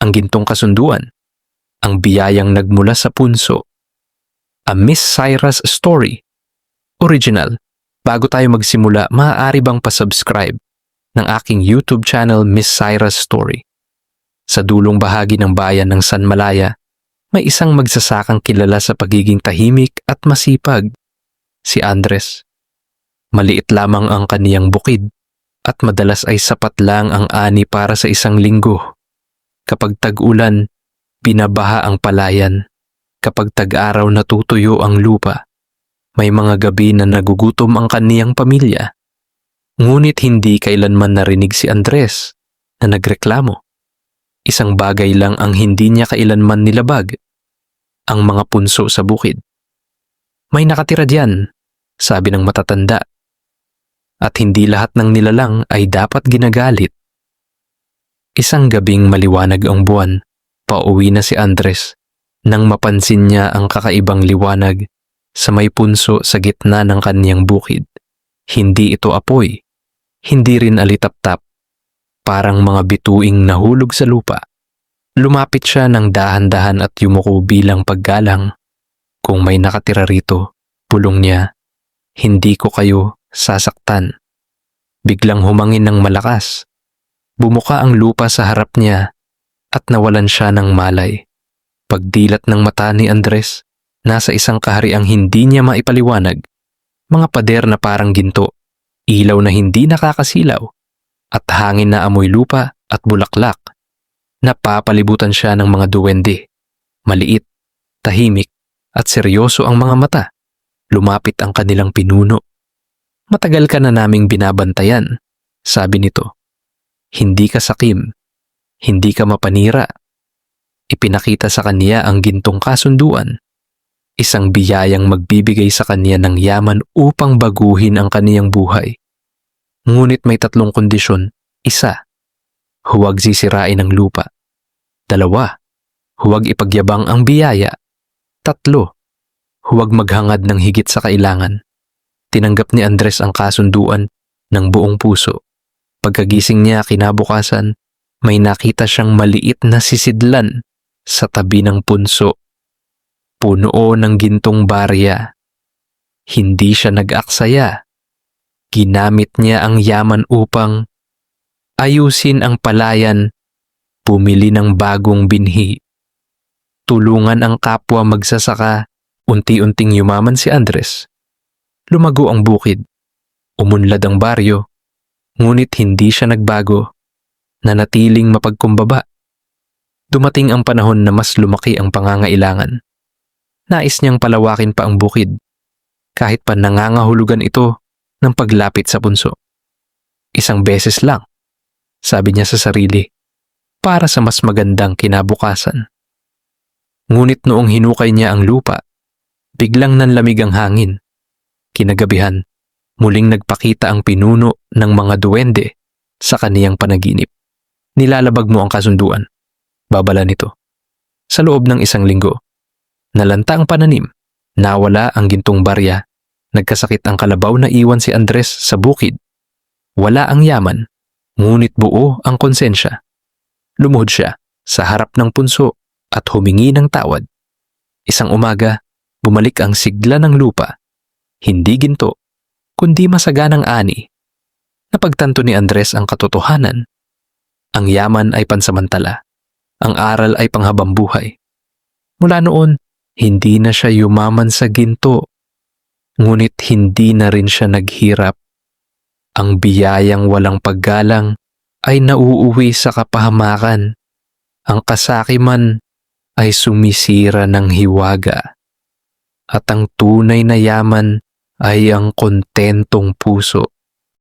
ang gintong kasunduan, ang biyayang nagmula sa punso. A Miss Cyrus Story. Original. Bago tayo magsimula, maaari bang pa-subscribe ng aking YouTube channel Miss Cyrus Story? Sa dulong bahagi ng bayan ng San Malaya, may isang magsasakang kilala sa pagiging tahimik at masipag, si Andres. Maliit lamang ang kaniyang bukid at madalas ay sapat lang ang ani para sa isang linggo. Kapag tag-ulan, binabaha ang palayan. Kapag tag-araw, natutuyo ang lupa. May mga gabi na nagugutom ang kaniyang pamilya. Ngunit hindi kailanman narinig si Andres na nagreklamo. Isang bagay lang ang hindi niya kailanman nilabag, ang mga punso sa bukid. May nakatira diyan, sabi ng matatanda. At hindi lahat ng nilalang ay dapat ginagalit. Isang gabing maliwanag ang buwan, pauwi na si Andres nang mapansin niya ang kakaibang liwanag sa may punso sa gitna ng kaniyang bukid. Hindi ito apoy, hindi rin alitap-tap, parang mga bituing nahulog sa lupa. Lumapit siya ng dahan-dahan at yumuko bilang paggalang. Kung may nakatira rito, pulong niya, hindi ko kayo sasaktan. Biglang humangin ng malakas. Bumuka ang lupa sa harap niya at nawalan siya ng malay. Pagdilat ng mata ni Andres, nasa isang kahariang hindi niya maipaliwanag. Mga pader na parang ginto, ilaw na hindi nakakasilaw, at hangin na amoy lupa at bulaklak. Napapalibutan siya ng mga duwende. Maliit, tahimik, at seryoso ang mga mata. Lumapit ang kanilang pinuno. Matagal ka na naming binabantayan, sabi nito. Hindi ka sakim, hindi ka mapanira. Ipinakita sa kaniya ang gintong kasunduan. Isang biyayang magbibigay sa kaniya ng yaman upang baguhin ang kaniyang buhay. Ngunit may 3 kondisyon. 1, huwag sisirain ang lupa. 2, huwag ipagyabang ang biyaya. 3, huwag maghangad ng higit sa kailangan. Tinanggap ni Andres ang kasunduan ng buong puso. Pagkagising niya kinabukasan, may nakita siyang maliit na sisidlan sa tabi ng punso. Puno ng gintong barya. Hindi siya nag-aksaya. Ginamit niya ang yaman upang ayusin ang palayan, bumili ng bagong binhi. Tulungan ang kapwa magsasaka, unti-unting yumaman si Andres. Lumago ang bukid, umunlad ang baryo, ngunit hindi siya nagbago, nanatiling mapagkumbaba. Dumating ang panahon na mas lumaki ang pangangailangan. Nais niyang palawakin pa ang bukid, kahit pa nangangahulugan ito ng paglapit sa punso. Isang beses lang, sabi niya sa sarili, para sa mas magandang kinabukasan. Ngunit noong hinukay niya ang lupa, biglang nanlamig ang hangin. Kinagabihan, muling nagpakita ang pinuno ng mga duwende sa kaniyang panaginip. Nilalabag mo ang kasunduan, babala nito. Sa loob ng 1 linggo, nalanta ang pananim, nawala ang gintong barya, nagkasakit ang kalabaw na iwan si Andres sa bukid. Wala ang yaman, ngunit buo ang konsensya. Lumuhod siya sa harap ng punso at humingi ng tawad. Isang umaga, bumalik ang sigla ng lupa. Hindi ginto, kundi masaganang ani. Napagtanto ni Andres ang katotohanan. Ang yaman ay pansamantala. Ang aral ay panghabang buhay. Mula noon, hindi na siya yumaman sa ginto. Ngunit hindi na rin siya naghirap. Ang biyayang walang paggalang ay nauuwi sa kapahamakan. Ang kasakiman ay sumisira ng hiwaga. At ang tunay na yaman ay ang kontentong puso.